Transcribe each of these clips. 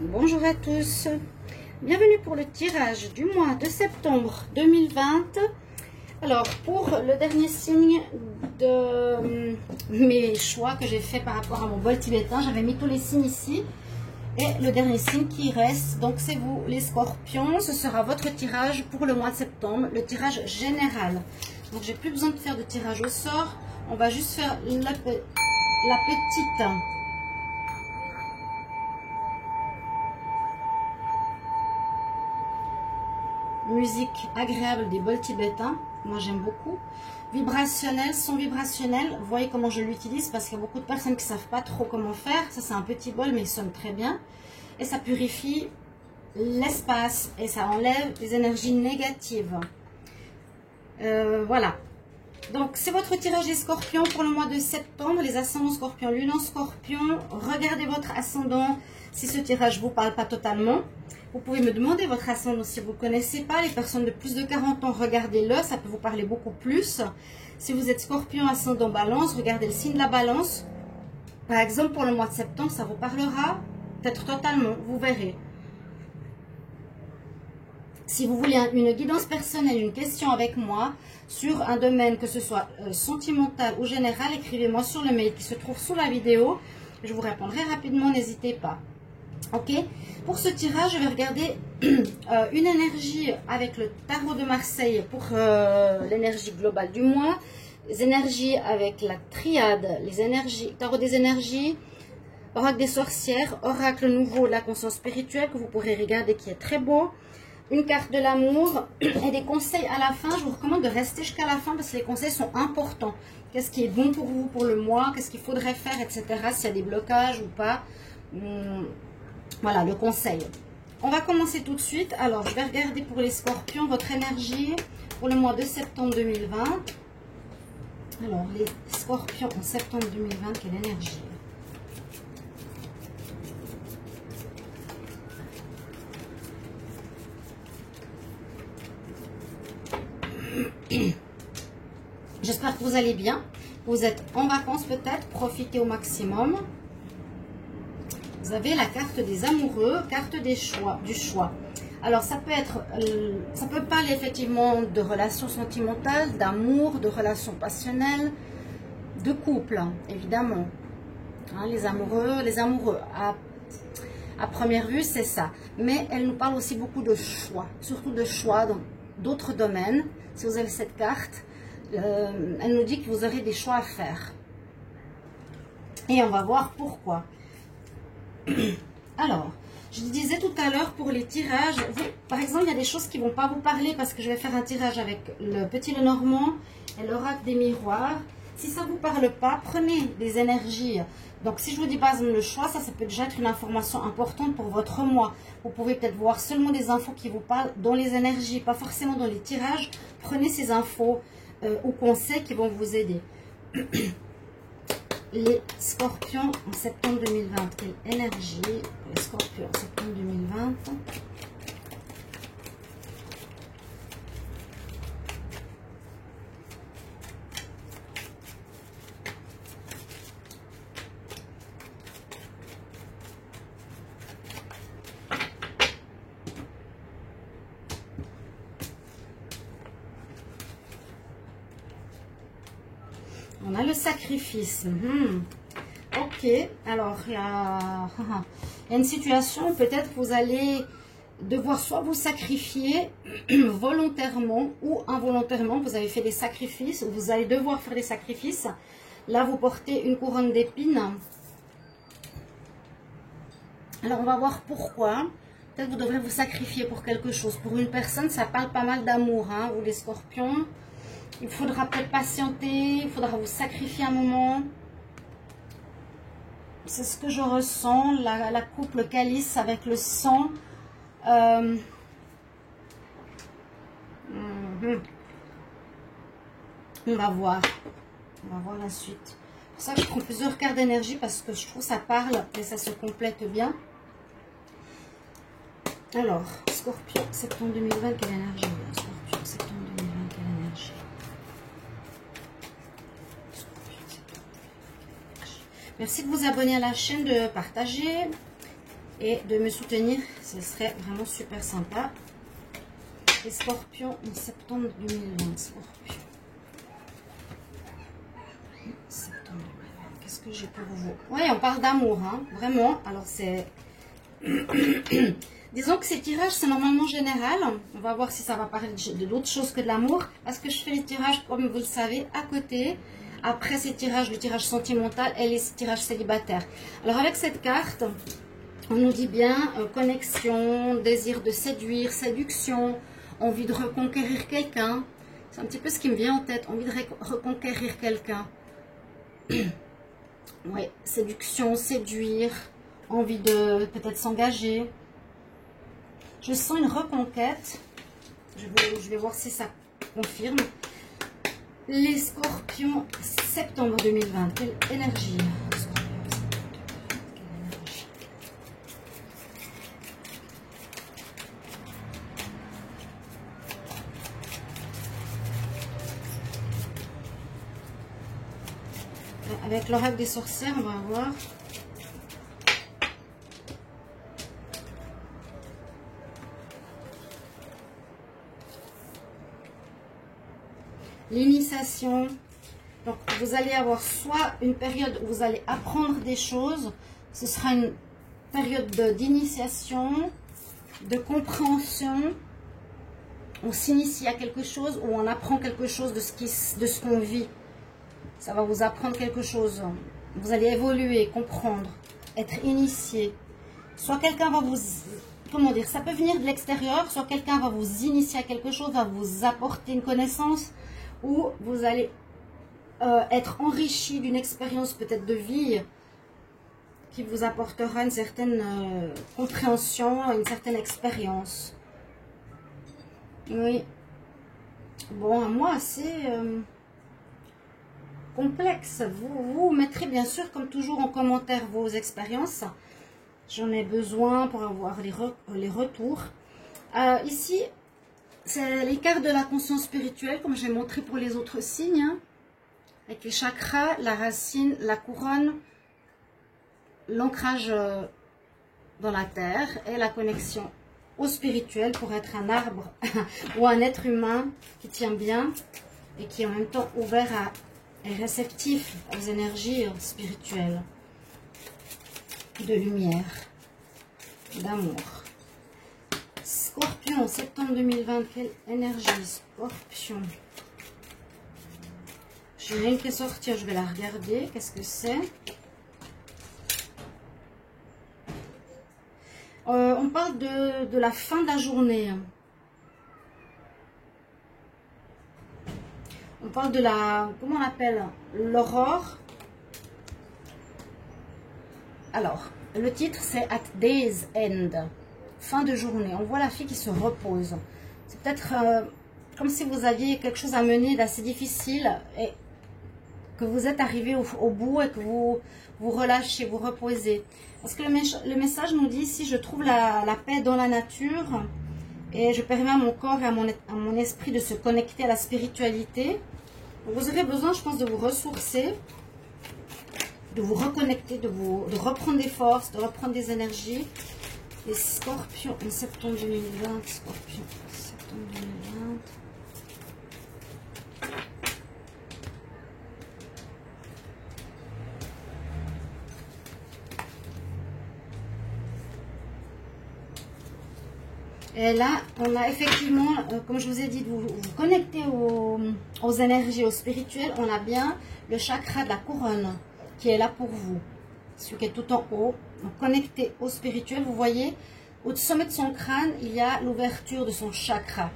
Bonjour à tous, bienvenue pour le tirage du mois de septembre 2020. Alors pour le dernier signe de mes choix que j'ai fait par rapport à mon bol tibétain, j'avais mis tous les signes ici. Et le dernier signe qui reste, donc c'est vous les scorpions, ce sera votre tirage pour le mois de septembre, le tirage général. Donc j'ai plus besoin de faire de tirage au sort, on va juste faire la petite musique agréable des bols tibétains. Moi j'aime beaucoup. Vibrationnel, son vibrationnel. Vous voyez comment je l'utilise parce qu'il y a beaucoup de personnes qui ne savent pas trop comment faire. Ça c'est un petit bol mais il sonne très bien. Et ça purifie l'espace et ça enlève les énergies négatives. Voilà. Donc c'est votre tirage des scorpions pour le mois de septembre. Les ascendants scorpions, lune en scorpion. Regardez votre ascendant si ce tirage ne vous parle pas totalement. Vous pouvez me demander votre ascendant si vous ne le connaissez pas. Les personnes de plus de 40 ans, regardez-le, ça peut vous parler beaucoup plus. Si vous êtes scorpion, ascendant balance, regardez le signe de la balance. Par exemple, pour le mois de septembre, ça vous parlera peut-être totalement, vous verrez. Si vous voulez une guidance personnelle, une question avec moi sur un domaine, que ce soit sentimental ou général, écrivez-moi sur le mail qui se trouve sous la vidéo. Je vous répondrai rapidement, n'hésitez pas. Ok, pour ce tirage, je vais regarder une énergie avec le tarot de Marseille pour l'énergie globale du mois. Les énergies avec la triade, les énergies, tarot des énergies, oracle des sorcières, oracle nouveau de la conscience spirituelle que vous pourrez regarder qui est très beau. Une carte de l'amour et des conseils à la fin. Je vous recommande de rester jusqu'à la fin parce que les conseils sont importants. Qu'est-ce qui est bon pour vous pour le mois, qu'est-ce qu'il faudrait faire, etc. S'il y a des blocages ou pas. Voilà le conseil. On va commencer tout de suite. Alors, je vais regarder pour les scorpions votre énergie pour le mois de septembre 2020. Alors, les scorpions en septembre 2020, quelle énergie? J'espère que vous allez bien. Vous êtes en vacances peut-être, profitez au maximum. Vous avez la carte des amoureux, carte des choix, du choix. Alors ça peut être, ça peut parler effectivement de relations sentimentales, d'amour, de relations passionnelles, de couple, hein, évidemment. Hein, les amoureux, à première vue c'est ça. Mais elle nous parle aussi beaucoup de choix, surtout de choix dans d'autres domaines. Si vous avez cette carte, elle nous dit que vous aurez des choix à faire. Et on va voir pourquoi. Alors, je disais tout à l'heure pour les tirages, par exemple, il y a des choses qui ne vont pas vous parler parce que je vais faire un tirage avec le petit Lenormand et l'oracle des miroirs. Si ça ne vous parle pas, prenez des énergies. Donc, si je vous dis pas le choix, ça peut déjà être une information importante pour votre mois. Vous pouvez peut-être voir seulement des infos qui vous parlent dans les énergies, pas forcément dans les tirages. Prenez ces infos ou conseils qui vont vous aider. Les scorpions en septembre 2020, quelle énergie pour les scorpions en septembre 2020? On a le sacrifice. Ok, alors il y a une situation, peut-être vous allez devoir soit vous sacrifier volontairement ou involontairement. Vous avez fait des sacrifices, vous allez devoir faire des sacrifices. Là, vous portez une couronne d'épines. Alors, on va voir pourquoi. Peut-être vous devrez vous sacrifier pour quelque chose. Pour une personne, ça parle pas mal d'amour, hein, vous les scorpions. Il faudra peut-être patienter, il faudra vous sacrifier un moment. C'est ce que je ressens, la coupe, le calice avec le sang. On va voir la suite. C'est pour ça que je prends plusieurs cartes d'énergie parce que je trouve que ça parle et ça se complète bien. Alors, Scorpion, septembre 2020, quelle énergie? Scorpion, septembre 2020, quelle énergie? Merci de vous abonner à la chaîne, de partager. et de me soutenir, ce serait vraiment super sympa. Les scorpions en septembre 2020. Scorpion. Septembre 2020. Qu'est-ce que j'ai pour vous? Oui, on parle d'amour, hein, vraiment. Alors c'est... Disons que ces tirages, c'est normalement général. On va voir si ça va parler de d'autres choses que de l'amour. Parce que je fais les tirages, comme vous le savez, à côté. Après ces tirages, le tirage sentimental et les tirages célibataires. Alors avec cette carte, on nous dit bien connexion, désir de séduire, séduction, envie de reconquérir quelqu'un. C'est un petit peu ce qui me vient en tête, envie de reconquérir quelqu'un. Oui, séduction, séduire, envie de peut-être s'engager. Je sens une reconquête. Je vais voir si ça confirme. Les scorpions, septembre 2020, quelle énergie? Avec l'oracle des sorcières, on va voir. L'initiation. Donc, vous allez avoir soit une période où vous allez apprendre des choses. Ce sera une période d'initiation, de compréhension. On s'initie à quelque chose ou on apprend quelque chose de ce qu'on vit. Ça va vous apprendre quelque chose. Vous allez évoluer, comprendre, être initié. Soit quelqu'un va vous... Comment dire? Ça peut venir de l'extérieur. Soit quelqu'un va vous initier à quelque chose, va vous apporter une connaissance. Ou vous allez être enrichi d'une expérience peut-être de vie qui vous apportera une certaine compréhension, une certaine expérience. Oui. Bon, moi, c'est... complexe. Vous mettrez bien sûr comme toujours en commentaire vos expériences. J'en ai besoin pour avoir les retours. Ici, c'est les cartes de la conscience spirituelle comme j'ai montré pour les autres signes. Hein, avec les chakras, la racine, la couronne, l'ancrage dans la terre et la connexion au spirituel pour être un arbre ou un être humain qui tient bien et qui est en même temps ouvert et réceptif aux énergies spirituelles, de lumière, d'amour. Scorpion, septembre 2020, quelle énergie? Scorpion. J'ai une qui est sortie, je vais la regarder. Qu'est-ce que c'est? On parle de la fin de la journée. On parle de la... Comment on appelle? L'aurore. Alors, le titre c'est At Day's End. Fin de journée. On voit la fille qui se repose. C'est peut-être comme si vous aviez quelque chose à mener d'assez difficile et que vous êtes arrivé au bout et que vous relâchez, vous reposez. Parce que le message nous dit ici, je trouve la paix dans la nature et je permets à mon corps et à mon esprit de se connecter à la spiritualité. Vous aurez besoin, je pense, de vous ressourcer, de vous reconnecter, de reprendre des forces, de reprendre des énergies. Les scorpions en septembre 2020, scorpions en septembre 2020. Et là, on a effectivement, comme je vous ai dit, de vous connecter aux énergies, au spirituel. On a bien le chakra de la couronne qui est là pour vous. Celui qui est tout en haut. Donc, connecté au spirituel, vous voyez, au sommet de son crâne, il y a l'ouverture de son chakra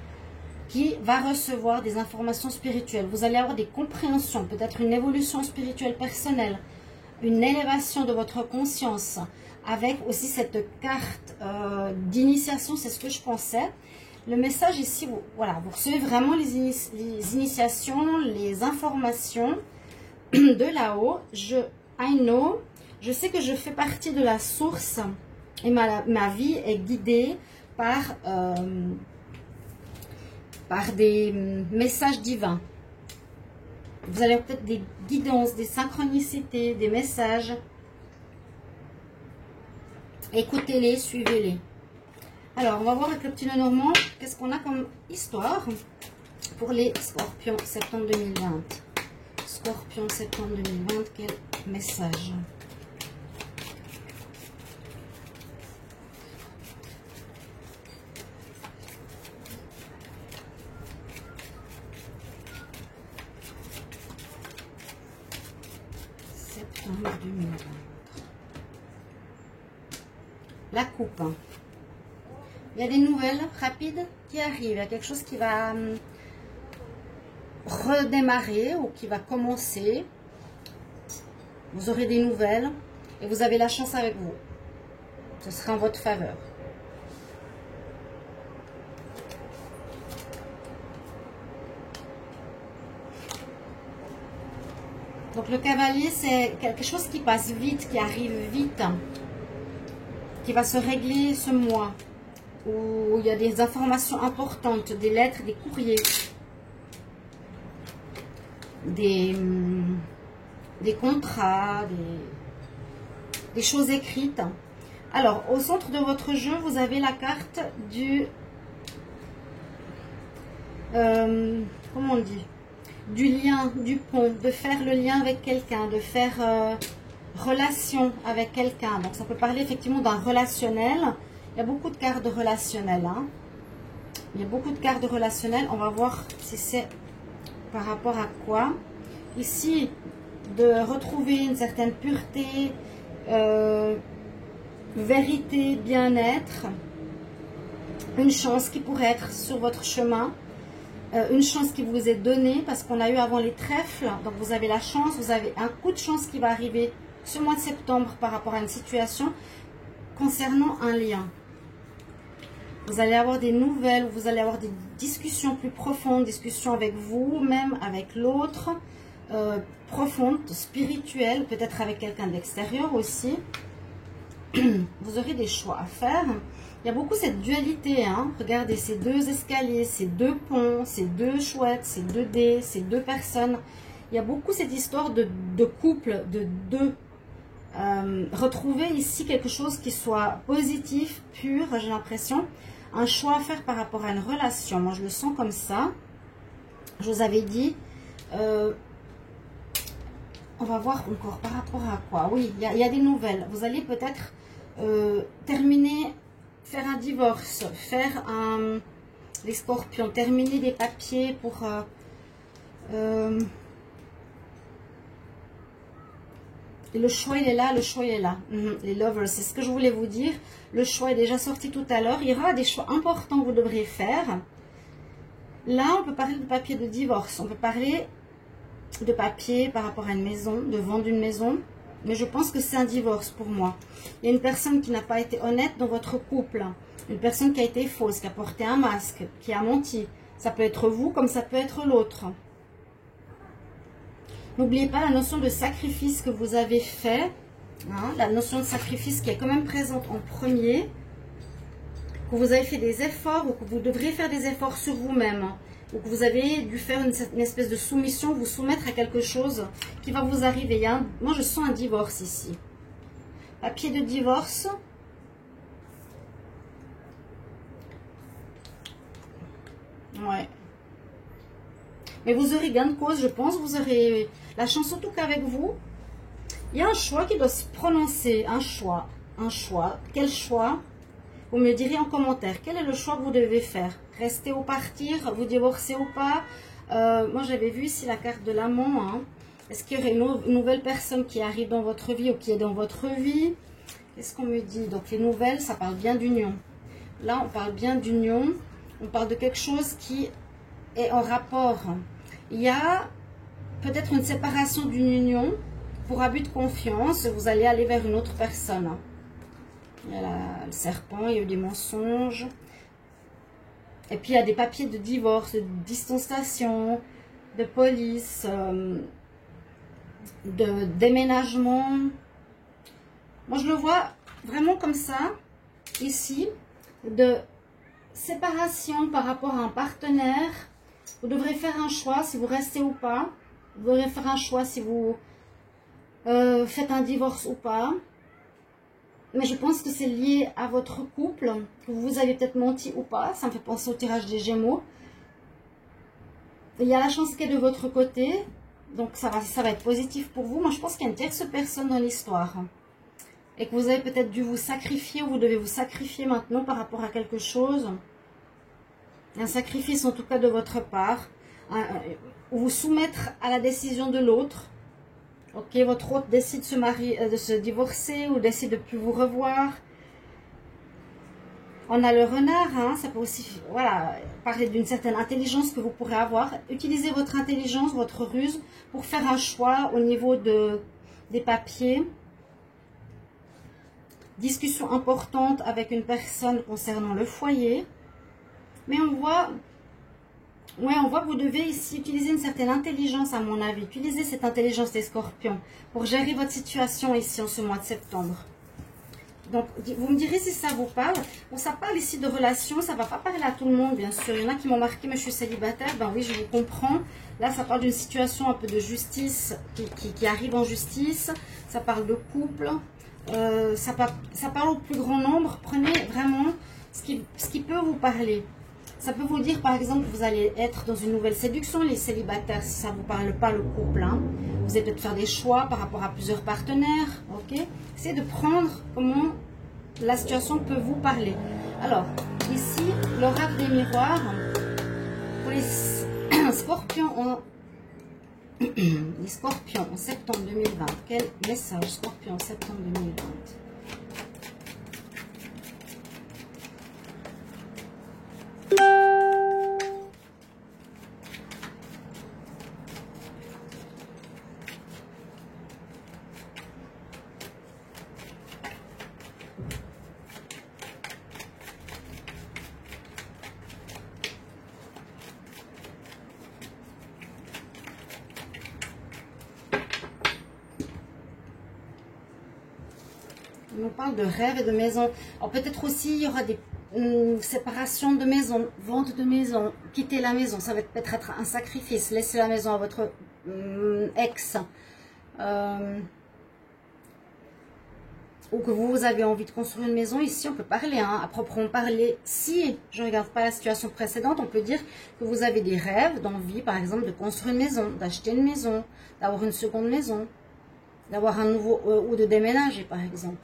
qui va recevoir des informations spirituelles. Vous allez avoir des compréhensions, peut-être une évolution spirituelle personnelle, une élévation de votre conscience, avec aussi cette carte d'initiation, c'est ce que je pensais. Le message ici, voilà, vous recevez vraiment les initiations, les informations de là-haut. I know, je sais que je fais partie de la source et ma vie est guidée par des messages divins. Vous avez peut-être des guidances, des synchronicités, des messages. Écoutez-les, suivez-les. Alors, on va voir avec le petit Lenormand, qu'est-ce qu'on a comme histoire pour les Scorpions septembre 2020. Scorpion septembre 2020, quel message? Septembre 2020. La coupe. Il y a des nouvelles rapides qui arrivent. Il y a quelque chose qui va redémarrer ou qui va commencer. Vous aurez des nouvelles et vous avez la chance avec vous. Ce sera en votre faveur. Donc le cavalier, c'est quelque chose qui passe vite, qui arrive vite, qui va se régler ce mois, où il y a des informations importantes, des lettres, des courriers, des contrats, des choses écrites. Alors, au centre de votre jeu, vous avez la carte du... comment on dit? Du lien, du pont, de faire le lien avec quelqu'un, de faire relation avec quelqu'un. Donc, ça peut parler effectivement d'un relationnel. Il y a beaucoup de cartes de relationnel. Hein. Il y a beaucoup de cartes de relationnel. On va voir si c'est par rapport à quoi. Ici, de retrouver une certaine pureté, vérité, bien-être. Une chance qui pourrait être sur votre chemin. Une chance qui vous est donnée parce qu'on a eu avant les trèfles. Donc, vous avez la chance, vous avez un coup de chance qui va arriver ce mois de septembre par rapport à une situation concernant un lien. Vous allez avoir des nouvelles, vous allez avoir des discussions plus profondes, discussions avec vous, même avec l'autre, profondes, spirituelles, peut-être avec quelqu'un de l'extérieur aussi. Vous aurez des choix à faire. Il y a beaucoup cette dualité. Hein. Regardez ces deux escaliers, ces deux ponts, ces deux chouettes, ces deux dés, ces deux personnes. Il y a beaucoup cette histoire de couple, de deux. Retrouver ici quelque chose qui soit positif, pur, j'ai l'impression. Un choix à faire par rapport à une relation. Moi, je le sens comme ça. Je vous avais dit... on va voir encore par rapport à quoi. Oui, il y a des nouvelles. Vous allez peut-être terminer, faire un divorce, faire les scorpions, terminer des papiers pour... et le choix, il est là, le choix, il est là. Les lovers, c'est ce que je voulais vous dire. Le choix est déjà sorti tout à l'heure. Il y aura des choix importants que vous devrez faire. Là, on peut parler de papier de divorce. On peut parler de papier par rapport à une maison, de vendre une maison. Mais je pense que c'est un divorce pour moi. Il y a une personne qui n'a pas été honnête dans votre couple. Une personne qui a été fausse, qui a porté un masque, qui a menti. Ça peut être vous comme ça peut être l'autre. N'oubliez pas la notion de sacrifice que vous avez fait. Hein, la notion de sacrifice qui est quand même présente en premier. Que vous avez fait des efforts ou que vous devrez faire des efforts sur vous-même. Hein, ou que vous avez dû faire une espèce de soumission, vous soumettre à quelque chose qui va vous arriver. Hein. Moi, je sens un divorce ici. Papier de divorce. Ouais. Mais vous aurez gain de cause, je pense. Vous aurez la chance, surtout qu'avec vous, il y a un choix qui doit se prononcer. Un choix. Un choix. Quel choix? Vous me direz en commentaire. Quel est le choix que vous devez faire? Rester ou partir? Vous divorcer ou pas? Moi, j'avais vu ici la carte de l'amant. Hein. Est-ce qu'il y aurait une nouvelle personne qui arrive dans votre vie ou qui est dans votre vie? Qu'est-ce qu'on me dit? Donc, les nouvelles, ça parle bien d'union. Là, on parle bien d'union. On parle de quelque chose qui est en rapport. Il y a peut-être une séparation d'une union pour abus de confiance. Vous allez aller vers une autre personne. Il y a le serpent, il y a eu des mensonges. Et puis il y a des papiers de divorce, de distanciation, de police, de déménagement. Moi je le vois vraiment comme ça, ici, de séparation par rapport à un partenaire. Vous devrez faire un choix si vous restez ou pas. Vous devrez faire un choix si vous faites un divorce ou pas. Mais je pense que c'est lié à votre couple, que vous avez peut-être menti ou pas. Ça me fait penser au tirage des Gémeaux. Il y a la chance qui est de votre côté, donc ça va être positif pour vous. Moi, je pense qu'il y a une tierce personne dans l'histoire. Et que vous avez peut-être dû vous sacrifier, ou vous devez vous sacrifier maintenant par rapport à quelque chose. Un sacrifice en tout cas de votre part. Vous soumettre à la décision de l'autre. Ok, votre autre décide de se marier, de se divorcer ou décide de ne plus vous revoir. On a le renard, hein, ça peut aussi voilà, parler d'une certaine intelligence que vous pourrez avoir. Utilisez votre intelligence, votre ruse pour faire un choix au niveau des papiers. Discussion importante avec une personne concernant le foyer. Mais on voit que vous devez ici utiliser une certaine intelligence à mon avis. Utilisez cette intelligence des scorpions pour gérer votre situation ici en ce mois de septembre. Donc, vous me direz si ça vous parle. Bon, ça parle ici de relations, ça ne va pas parler à tout le monde, bien sûr. Il y en a qui m'ont marqué, mais je suis célibataire. Ben oui, je vous comprends. Là, ça parle d'une situation un peu de justice, qui arrive en justice. Ça parle de couple. Ça parle au plus grand nombre. Prenez vraiment ce qui peut vous parler. Ça peut vous dire, par exemple, que vous allez être dans une nouvelle séduction, les célibataires, si ça ne vous parle pas, le couple. Hein. Vous allez peut-être faire des choix par rapport à plusieurs partenaires. Ok, essayez de prendre comment la situation peut vous parler. Alors, ici, l'oracle des miroirs, pour les scorpions les scorpions en septembre 2020. Quel message, scorpion en septembre 2020? On parle de rêve et de maison. Alors peut-être aussi il y aura des séparations de maison, vente de maison, quitter la maison. Ça va peut-être être un sacrifice. Laisser la maison à votre ex. Ou que vous avez envie de construire une maison. Ici on peut parler, hein, à proprement parler. Si je ne regarde pas la situation précédente, on peut dire que vous avez des rêves d'envie, par exemple, de construire une maison, d'acheter une maison, d'avoir une seconde maison, d'avoir un nouveau ou de déménager par exemple.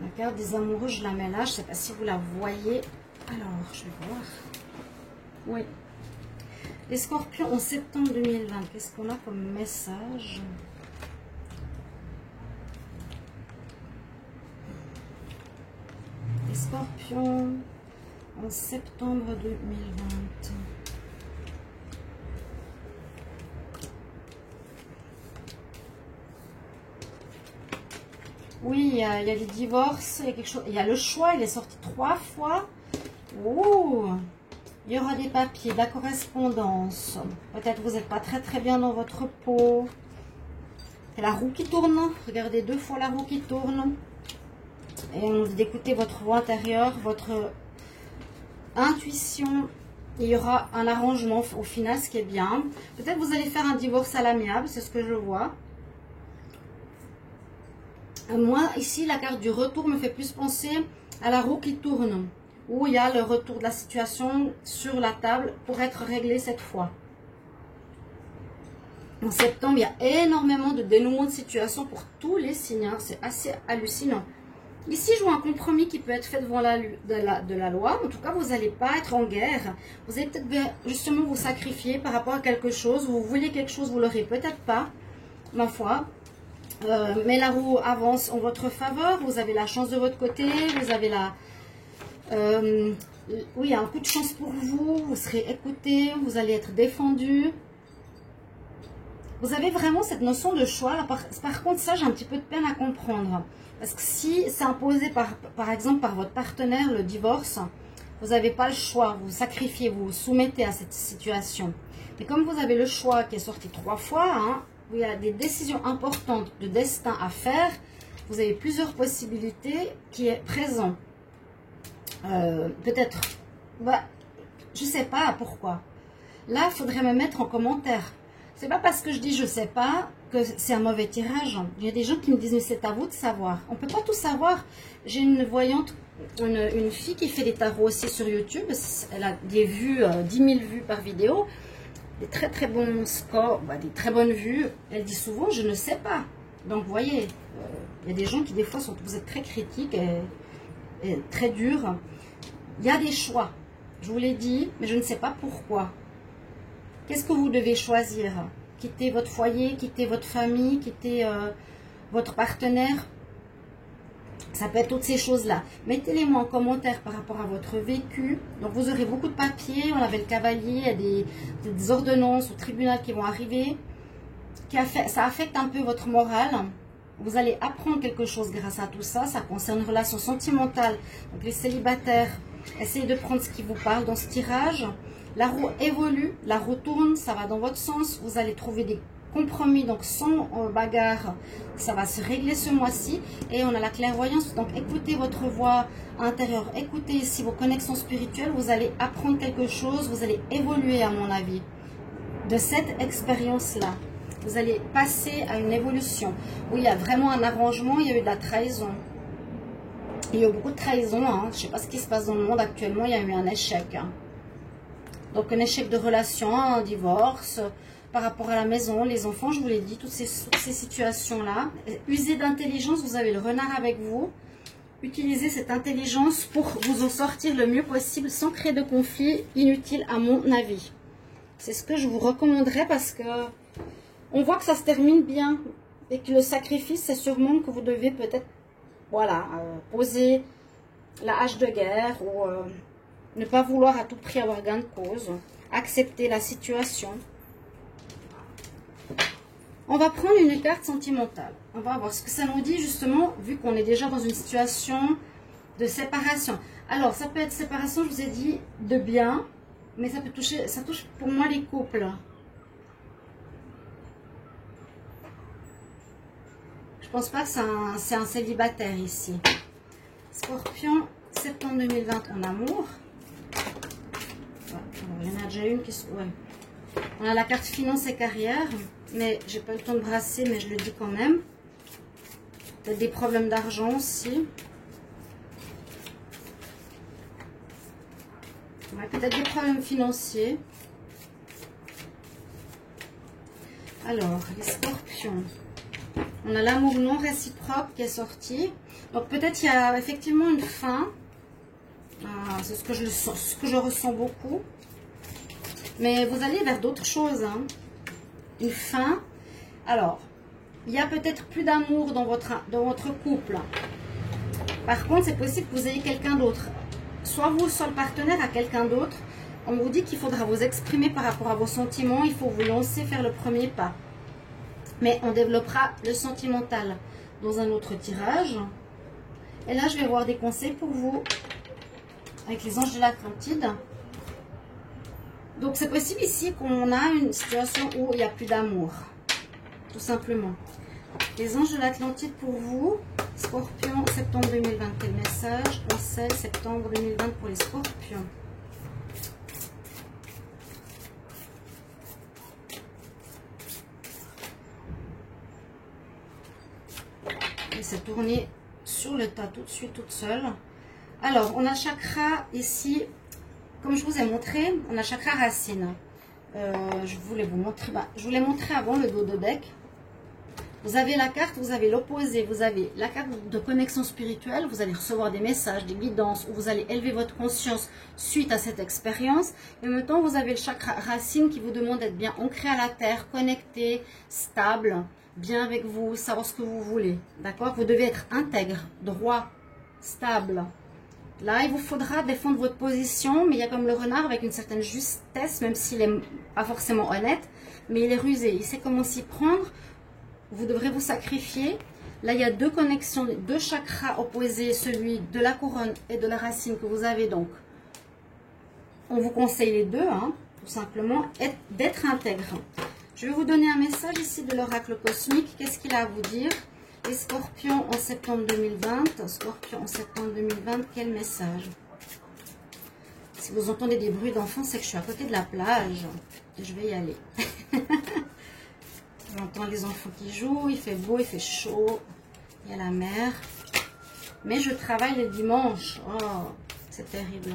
La carte des amoureux, je la mets là. Je ne sais pas si vous la voyez. Alors, je vais voir. Oui. Les scorpions en septembre 2020. Qu'est-ce qu'on a comme message? Les scorpions en septembre 2020. Oui, il y a des divorces, il y a quelque chose. Il y a le choix, il est sorti 3 fois. Ouh, il y aura des papiers, de la correspondance. Peut-être vous n'êtes pas très bien dans votre peau. C'est la roue qui tourne. Regardez 2 fois la roue qui tourne. Et on vous dit d'écouter votre voix intérieure, votre intuition. Il y aura un arrangement au final, ce qui est bien. Peut-être vous allez faire un divorce à l'amiable, c'est ce que je vois. Moi, ici, la carte du retour me fait plus penser à la roue qui tourne, où il y a le retour de la situation sur la table pour être réglé cette fois. En septembre, il y a énormément de dénouement de situation pour tous les signes. Hein. C'est assez hallucinant. Ici, je vois un compromis qui peut être fait devant de la loi. En tout cas, vous n'allez pas être en guerre. Vous allez peut-être justement vous sacrifier par rapport à quelque chose. Vous voulez quelque chose, vous l'aurez peut-être pas, ma foi. Mais la roue avance en votre faveur, vous avez la chance de votre côté, vous avez la... oui, un coup de chance pour vous, vous serez écouté, vous allez être défendu. Vous avez vraiment cette notion de choix. Par contre, ça, j'ai un petit peu de peine à comprendre. Parce que si c'est imposé, par exemple, par votre partenaire, le divorce, vous n'avez pas le choix, vous sacrifiez, vous vous soumettez à cette situation. Mais comme vous avez le choix qui est sorti 3 fois, hein, où il y a des décisions importantes de destin à faire, vous avez plusieurs possibilités qui est présent. Peut-être, bah, je ne sais pas pourquoi. Là, il faudrait me mettre en commentaire. C'est pas parce que je dis je sais pas que c'est un mauvais tirage. Il y a des gens qui me disent mais c'est à vous de savoir. On peut pas tout savoir. J'ai une voyante, une fille qui fait des tarots aussi sur YouTube. Elle a des vues, 10 000 vues par vidéo. Des très très bons scores, des très bonnes vues. Elle dit souvent je ne sais pas. Donc vous voyez, il y a des gens qui des fois vous êtes très critiques et très durs. Il y a des choix. Je vous l'ai dit, mais je ne sais pas pourquoi. Qu'est-ce que vous devez choisir? Quitter votre foyer, quitter votre famille, quitter votre partenaire. Ça peut être toutes ces choses-là. Mettez-les-moi en commentaire par rapport à votre vécu. Donc vous aurez beaucoup de papiers. On avait le cavalier, il y a des ordonnances au tribunal qui vont arriver. Ça affecte un peu votre morale. Vous allez apprendre quelque chose grâce à tout ça. Ça concerne une relation sentimentale. Donc les célibataires, essayez de prendre ce qui vous parle dans ce tirage. La roue évolue, la roue tourne, ça va dans votre sens. Vous allez trouver des compromis, donc sans bagarre. Ça va se régler ce mois-ci. Et on a la clairvoyance. Donc écoutez votre voix intérieure. Écoutez ici vos connexions spirituelles. Vous allez apprendre quelque chose. Vous allez évoluer à mon avis de cette expérience-là. Vous allez passer à une évolution. Oui, il y a vraiment un arrangement. Il y a eu de la trahison. Il y a eu beaucoup de trahison. Hein. Je ne sais pas ce qui se passe dans le monde actuellement. Il y a eu un échec. Hein. Donc un échec de relation, un divorce, par rapport à la maison, les enfants, je vous l'ai dit, toutes ces situations-là. Usez d'intelligence, vous avez le renard avec vous. Utilisez cette intelligence pour vous en sortir le mieux possible sans créer de conflit inutile à mon avis. C'est ce que je vous recommanderais parce que on voit que ça se termine bien et que le sacrifice, c'est sûrement que vous devez peut-être, voilà, poser la hache de guerre ou ne pas vouloir à tout prix avoir gain de cause, accepter la situation. On va prendre une carte sentimentale. On va voir ce que ça nous dit justement, vu qu'on est déjà dans une situation de séparation. Alors, ça peut être séparation, je vous ai dit, de bien, mais ça peut toucher, ça touche pour moi les couples. Je pense pas que c'est un célibataire ici. Scorpion, septembre 2020 en amour. Alors, il y en a déjà une qui se... Ouais. On a la carte finance et carrière, mais j'ai pas eu le temps de brasser, mais je le dis quand même. Peut-être des problèmes d'argent aussi. Ouais, peut-être des problèmes financiers. Alors, les scorpions. On a l'amour non réciproque qui est sorti. Donc peut-être il y a effectivement une fin. C'est ce que je ressens beaucoup. Mais vous allez vers d'autres choses. Hein. Une fin. Alors, il y a peut-être plus d'amour dans votre couple. Par contre, c'est possible que vous ayez quelqu'un d'autre. Soit vous, soit le partenaire a quelqu'un d'autre. On vous dit qu'il faudra vous exprimer par rapport à vos sentiments. Il faut vous lancer, faire le premier pas. Mais on développera le sentimental dans un autre tirage. Et là, je vais avoir des conseils pour vous avec les anges de l'Atlantide. Donc, c'est possible ici qu'on a une situation où il n'y a plus d'amour. Tout simplement. Les anges de l'Atlantide pour vous. Scorpion, septembre 2020. Quel message? Conseil, septembre 2020 pour les scorpions. C'est tourné sur le tas tout de suite, toute seule. Alors, on a le chakra ici, comme je vous ai montré, on a le chakra racine. Je voulais vous montrer, je vous l'ai montré avant le dos de deck. Vous avez la carte, vous avez l'opposé, vous avez la carte de connexion spirituelle, vous allez recevoir des messages, des guidances, où vous allez élever votre conscience suite à cette expérience. Et en même temps, vous avez le chakra racine qui vous demande d'être bien ancré à la terre, connecté, stable, bien avec vous, savoir ce que vous voulez. D'accord? Vous devez être intègre, droit, stable. Là, il vous faudra défendre votre position, mais il y a comme le renard avec une certaine justesse, même s'il n'est pas forcément honnête, mais il est rusé. Il sait comment s'y prendre. Vous devrez vous sacrifier. Là, il y a deux connexions, deux chakras opposés, celui de la couronne et de la racine que vous avez donc. On vous conseille les deux, hein, tout simplement, d'être intègre. Je vais vous donner un message ici de l'oracle cosmique. Qu'est-ce qu'il a à vous dire? Les scorpions en septembre 2020. Scorpions en septembre 2020, quel message? Si vous entendez des bruits d'enfants, c'est que je suis à côté de la plage. Et je vais y aller. J'entends les enfants qui jouent, il fait beau, il fait chaud, il y a la mer. Mais je travaille le dimanche. Oh, c'est terrible.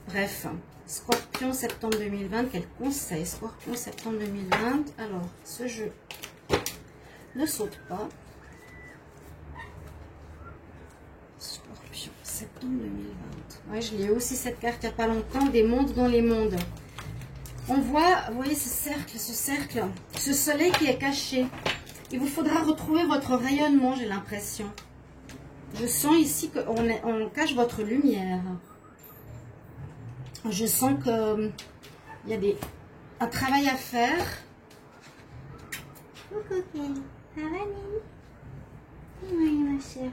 Bref, Scorpion, septembre 2020, quel conseil? Scorpion, septembre 2020. Alors, ce jeu ne saute pas. Scorpion, septembre 2020. Ouais, je l'ai aussi cette carte il n'y a pas longtemps, des mondes dans les mondes. On voit, vous voyez ce cercle, ce soleil qui est caché. Il vous faudra retrouver votre rayonnement, j'ai l'impression. Je sens ici qu'on cache votre lumière. Je sens qu'il y a un travail à faire. Coucou, ça va, Nini? Oui, ma chérie.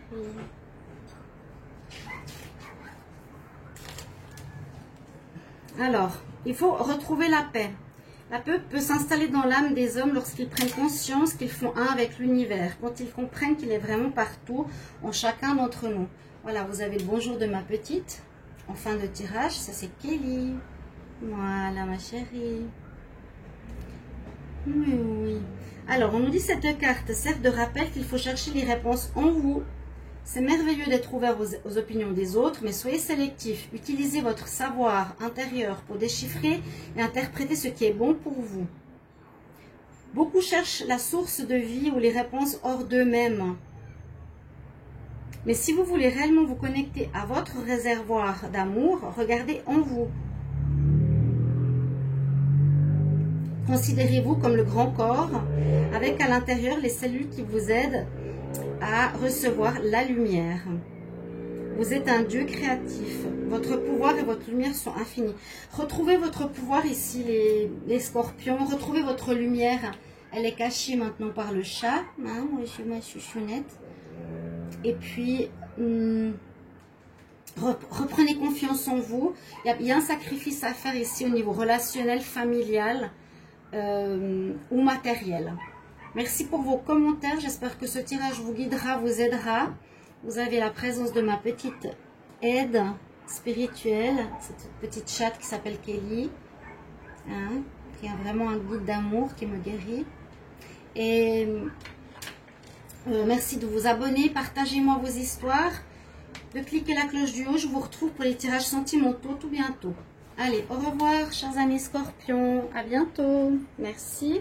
Alors, il faut retrouver la paix. La paix peut s'installer dans l'âme des hommes lorsqu'ils prennent conscience qu'ils font un avec l'univers, quand ils comprennent qu'il est vraiment partout, en chacun d'entre nous. Voilà, vous avez le bonjour de ma petite, en fin de tirage, ça c'est Kelly. Voilà, ma chérie. Oui, oui. Alors, on nous dit cette carte sert de rappel qu'il faut chercher les réponses en vous. C'est merveilleux d'être ouvert aux opinions des autres, mais soyez sélectif. Utilisez votre savoir intérieur pour déchiffrer et interpréter ce qui est bon pour vous. Beaucoup cherchent la source de vie ou les réponses hors d'eux-mêmes. Mais si vous voulez réellement vous connecter à votre réservoir d'amour, regardez en vous. Considérez-vous comme le grand corps, avec à l'intérieur les cellules qui vous aident à recevoir la lumière. Vous êtes un Dieu créatif. Votre pouvoir et votre lumière sont infinis. Retrouvez votre pouvoir ici, les scorpions. Retrouvez votre lumière. Elle est cachée maintenant par le chat. Hein, moi, je suis ma chouchounette. Et puis, reprenez confiance en vous. Il y a un sacrifice à faire ici au niveau relationnel, familial ou matériel. Merci pour vos commentaires. J'espère que ce tirage vous guidera, vous aidera. Vous avez la présence de ma petite aide spirituelle, cette petite chatte qui s'appelle Kelly, hein, qui a vraiment un guide d'amour qui me guérit. Et merci de vous abonner, partagez-moi vos histoires, de cliquer la cloche du haut. Je vous retrouve pour les tirages sentimentaux tout bientôt. Allez, au revoir, chers amis scorpions. À bientôt. Merci.